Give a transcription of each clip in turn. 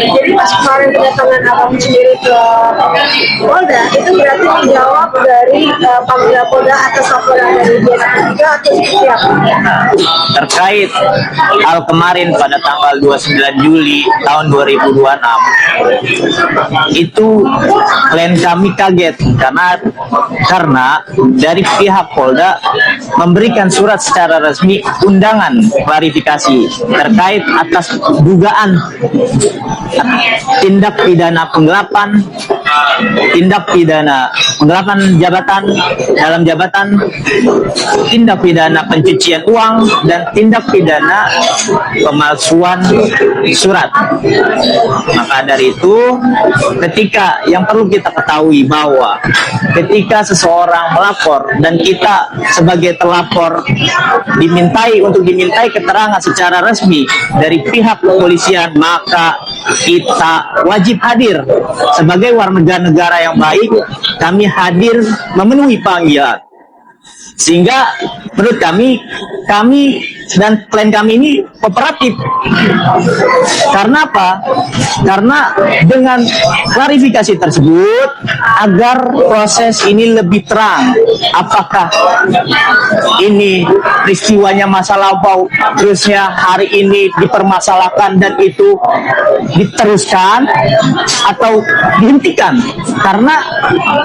jadi pas kemarin kedatangan abang sendiri ke Polda, itu berarti dijawab dari panggilan Polda atas laporan dari dia atau seperti apa? Terkait hal kemarin pada tanggal 29 Juli tahun 2026, itu klien kami kaget karena dari pihak Polda memberikan surat secara resmi undangan klarifikasi terkait atas dugaan tindak pidana penggelapan, tindak pidana penggelapan jabatan dalam jabatan, tindak pidana pencucian uang, dan tindak pidana pemalsuan surat. Maka dari itu, ketika yang perlu kita ketahui bahwa ketika seseorang melapor dan kita sebagai terlapor dimintai keterangan secara resmi dari pihak kepolisian, maka kita wajib hadir sebagai warga negara yang baik. Kami hadir memenuhi panggilan, sehingga menurut kami dan klien kami ini kooperatif. Karena apa? Karena dengan klarifikasi tersebut agar proses ini lebih terang. Apakah ini peristiwanya masa lampau, terusnya hari ini dipermasalahkan dan itu diteruskan atau dihentikan? Karena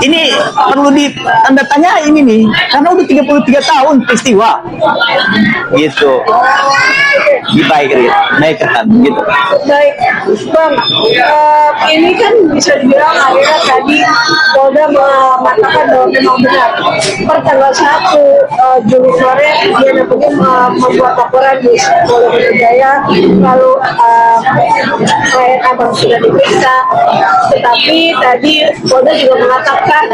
ini perlu ditanda tanya ini nih, karena udah 33 tahun peristiwa gitu. Baik kan gitu. Baik, Bang, ini kan bisa dibilang akhirnya tadi Polda mengatakan bahwa memang benar per tanggal 1 Juli sore dia membuat laporan di Polda Metro Jaya, lalu klien abang sudah diperiksa, tetapi tadi Polda juga mengatakan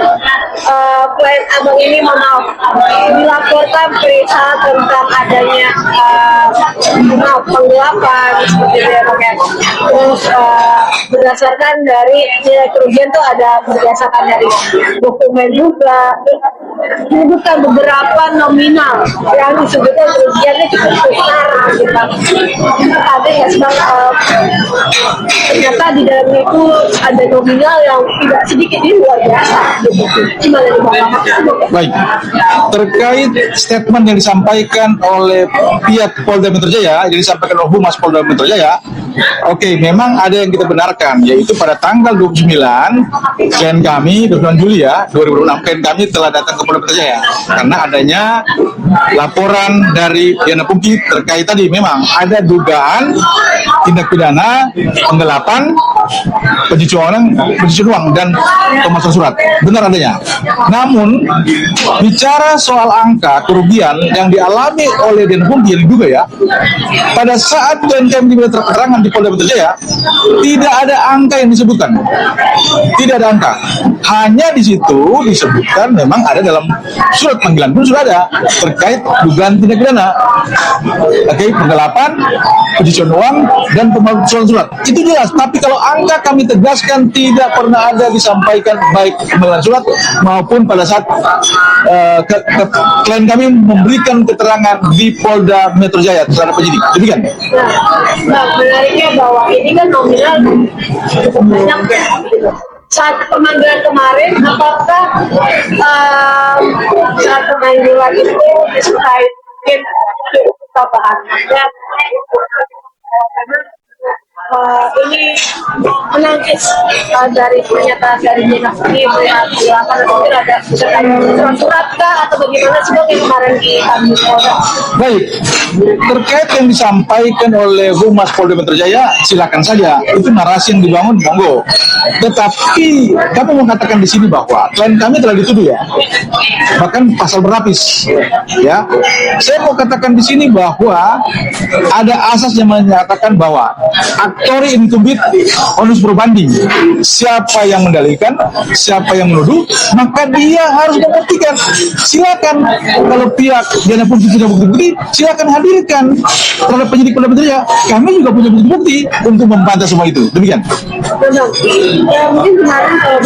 klien abang ini dilaporkan perihal tentang adanya penggelapan seperti itu ya, terus berdasarkan dari nilai kerugian tuh ada berdasarkan dari dokumen juga, menyebutkan beberapa nominal yang disebutkan kerugiannya cukup besar gitu. Ada ya sebab ternyata di dalamnya itu ada nominal yang tidak sedikit, ini luar biasa gitu. Gimana di bawah? Baik, terkait statement yang disampaikan oleh pihak Polda Metro Jaya, yang disampaikan oleh Humas Polda Metro Jaya, oke, memang ada yang kita benarkan, yaitu pada tanggal 29 klien kami, 29 Juli ya 2026, klien kami telah datang ke Polda Metro Jaya karena adanya laporan dari Diana Pungki terkait tadi memang ada dugaan tindak pidana penggelapan, pencucian uang dan pemalsuan surat. Benar adanya. Namun bicara soal angka kerugian yang dialami oleh Diana Pungki yang diduga ya, pada saat klien kami diminta keterangan di Polda Metro Jaya, tidak ada angka yang disebutkan. Tidak ada angka. Hanya di situ disebutkan memang ada dalam surat panggilan pun sudah ada terkait dugaan tindak pidana, penggelapan, pencucian uang dan pemalsuan surat. Itu jelas. Tapi kalau angka kami tegaskan tidak pernah ada disampaikan baik pemalsuan surat maupun pada saat klien kami memberikan keterangan di Polda Metro Jaya terhadap penyidik. Demikian. Nah, menariknya bahwa ini kan nominal cukup banyak ya. Saat pemanggilan kemarin, apakah saat pemanggilan itu terkait tambahannya ini menangkis dari pernyataan dari Diana Pungki melihat mungkin ada surat-surat kah atau bagaimana sebagai kemarin di Polda? Baik, terkait yang disampaikan oleh Humas Polda Metro Jaya, silakan saja, itu narasi yang dibangun, monggo. Tetapi kami mau katakan di sini bahwa klien kami telah dituduh ya, bahkan pasal berlapis, ya. Saya mau katakan di sini bahwa ada asas yang menyatakan bahwa tori incumbit onus probandi. Siapa yang mendalilkan, siapa yang menuduh, maka dia harus membuktikan. Silakan kalau pihak Diana Pungki punya bukti-bukti, silakan hadirkan terhadap penyidik Polda Metro Jaya. Kami juga punya bukti-bukti untuk membantah semua itu. Demikian. Benar. Ya, mungkin kemarin kalau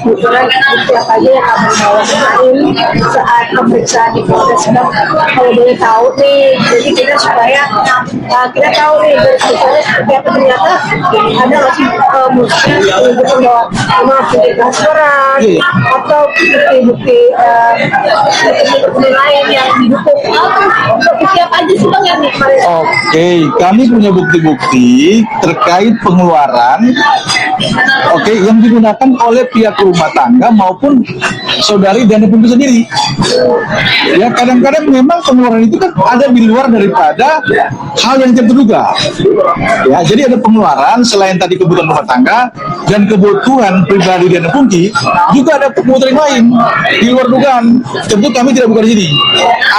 kebetulan siapa aja yang akan bawa kemarin saat pemeriksaan di Polres Subang, kalau boleh tahu nih, jadi kita supaya kita tahu nih misalnya seperti apa, ternyata ada nggak sih maksudnya menunjukkan bahwa memang bukti transferan atau bukti-bukti lain yang didukung. Bukti apa aja sih Bang yang kemarin? Oke, kami punya bukti-bukti terkait pengeluaran yang digunakan oleh pihak rumah tangga maupun saudari Diana Pungki sendiri. Ya, kadang-kadang memang pengeluaran itu kan ada di luar daripada hal yang tidak terduga. Ya, jadi ada pengeluaran selain tadi kebutuhan rumah tangga dan kebutuhan pribadi Diana Pungki, juga ada kebutuhan yang lain di luar dugaan. Tentu kami tidak buka di sini.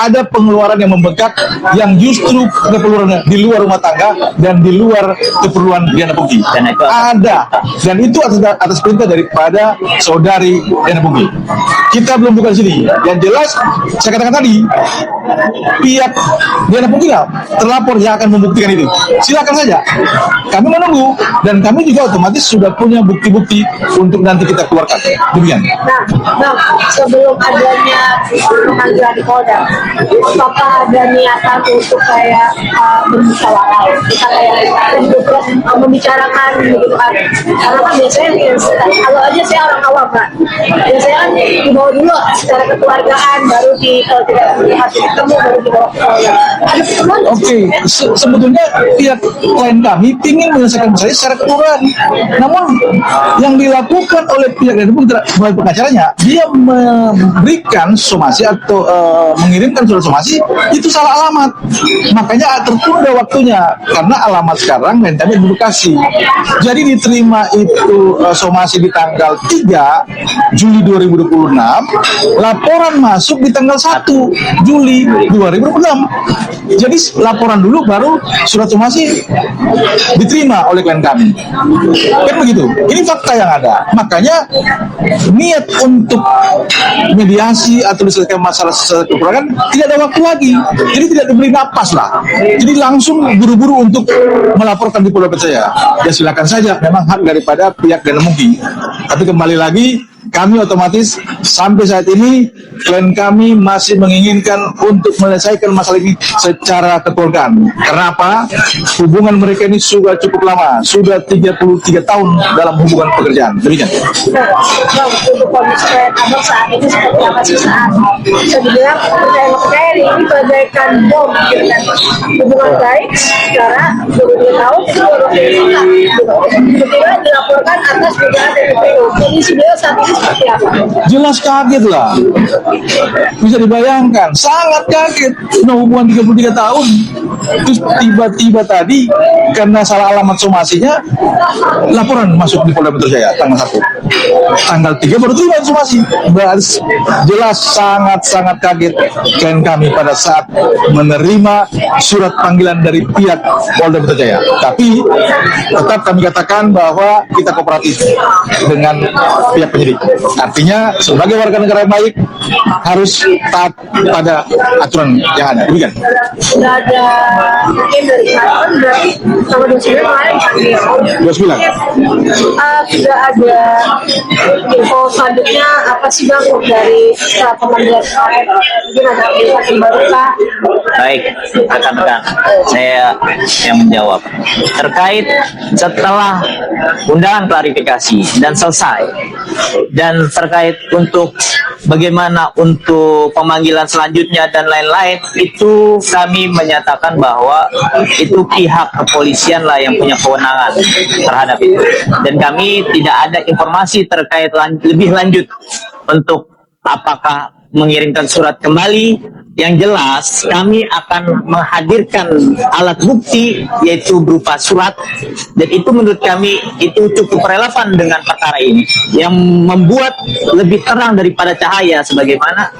Ada pengeluaran yang membengkak yang justru keperluannya di luar rumah tangga dan di luar keperluan Diana Pungki. Dan itu ada, dan itu atas perintah daripada saudari Diana Pungki. Kita belum buka di sini. Yang jelas saya katakan tadi, pihak Diana Pungki terlapor yang akan membuktikan itu. Silakan saja. Kami menunggu dan kami juga otomatis sudah punya bukti-bukti untuk nanti kita keluarkan. Demikian. Nah, sebelum adanya pemanggilan di Polda, apakah ada niatan untuk kayak bermusyawarah, kita kayak membicarakan gitu kan? Karena kan biasanya kalau aja saya orang awam kan, biasanya kan dibawa dulu secara kekeluargaan, baru kalau tidak melihat ketemu baru dibawa ke Polda. Ada pertemuan? Oke, sebetulnya pihak klien kami ingin menyelesaikan masalah secara kekeluargaan. Namun yang dilakukan oleh pihak Diana Pungki melalui pengacaranya, dia memberikan somasi atau mengirimkan surat somasi itu salah alamat. Makanya tertunda waktunya karena alamat sekarang dan kami di Bekasi. Jadi diterima itu somasi di tanggal 3 Juli 2026, laporan masuk di tanggal 1 Juli 2026. Jadi laporan dulu baru surat somasi diterima oleh klien kami. Kan begitu. Ini fakta yang ada. Makanya niat untuk mediasi atau diselesaikan masalah secara kekeluargaan tidak ada waktu lagi. Jadi tidak diberi napas lah. Jadi langsung buru-buru untuk melaporkan di Polda Metro Jaya. Ya silakan saja. Memang hak daripada pihak Diana Pungki. Tapi kembali lagi, kami otomatis sampai saat ini klien kami masih menginginkan untuk menyelesaikan masalah ini secara kekeluargaan. Karena apa? Hubungan mereka ini sudah cukup lama, sudah 33 tahun dalam hubungan pekerjaan. Demikian. Bang, untuk kondisi klien Abang saat ini seperti apa sih saat bisa dibilang percaya ini bagaikan bom gitu kan? Hubungan baik secara 22 tahun itu baru tiba-tiba dilaporkan atas dugaan TPPU. Kondisi beliau saat ini seperti apa? Jelas kaget lah. Bisa dibayangkan, sangat kaget. Nah, hubungan 33 tahun. Terus tiba-tiba tadi karena salah alamat somasinya, laporan masuk di Polda Metro Jaya tanggal 1. Tanggal 3 baru terima somasi. Jelas sangat-sangat kaget klien kami pada saat menerima surat panggilan dari pihak Polda Metro Jaya. Tapi tetap kami katakan bahwa kita kooperatif dengan pihak penyidik. Artinya sebagai warga negara yang baik harus taat pada aturan yang ada. Demikian. Sudah ada mungkin dari kemarin berarti sama 29 kemarin panggil. 29. Sudah ada info selanjutnya apa sih Bang dari pemanggilan kemarin? Mungkin ada info baru kah? Baik, rekan-rekan, saya yang menjawab. Terkait setelah undangan klarifikasi dan selesai, dan terkait untuk bagaimana untuk pemanggilan selanjutnya dan lain-lain, itu kami menyatakan bahwa itu pihak kepolisian lah yang punya kewenangan terhadap itu. Dan kami tidak ada informasi terkait lebih lanjut untuk apakah mengirimkan surat kembali Yang jelas kami akan menghadirkan alat bukti yaitu berupa surat, dan itu menurut kami itu cukup relevan dengan perkara ini yang membuat lebih terang daripada cahaya sebagaimana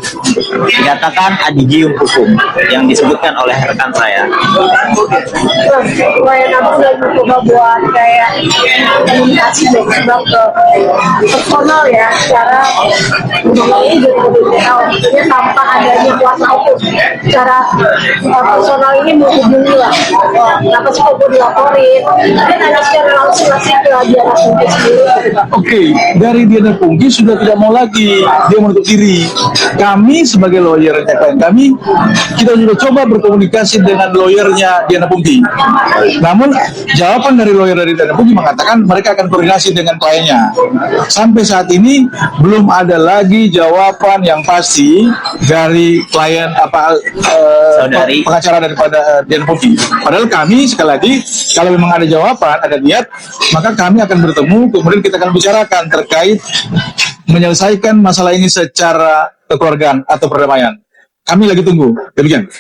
dikatakan adigium hukum yang disebutkan oleh rekan saya. Klien aku udah mencoba buat kayak komunikasi baik ke personal ya, secara ini jadi lebih detail, maksudnya tanpa adanya kuasa hukum. Secara personal ini menghubungi lah, kenapa sih kok gue dilaporin, dan ada secara langsung ke Diana Pungki sendiri. Oke, dari Diana Pungki sudah tidak mau lagi dia menutup diri. Kami sebagai lawyer klien kami, kita sudah coba berkomunikasi dengan lawyernya Diana Pungki. Namun jawaban dari lawyer dari Diana Pungki mengatakan mereka akan koordinasi dengan kliennya. Sampai saat ini belum ada lagi jawaban yang pasti dari klien Saudari. pengacara daripada Diana Pungki. Padahal kami sekali lagi kalau memang ada jawaban, ada niat, maka kami akan bertemu, kemudian kita akan bicarakan terkait menyelesaikan masalah ini secara kekeluargaan atau perdamaian. Kami lagi tunggu. Demikian.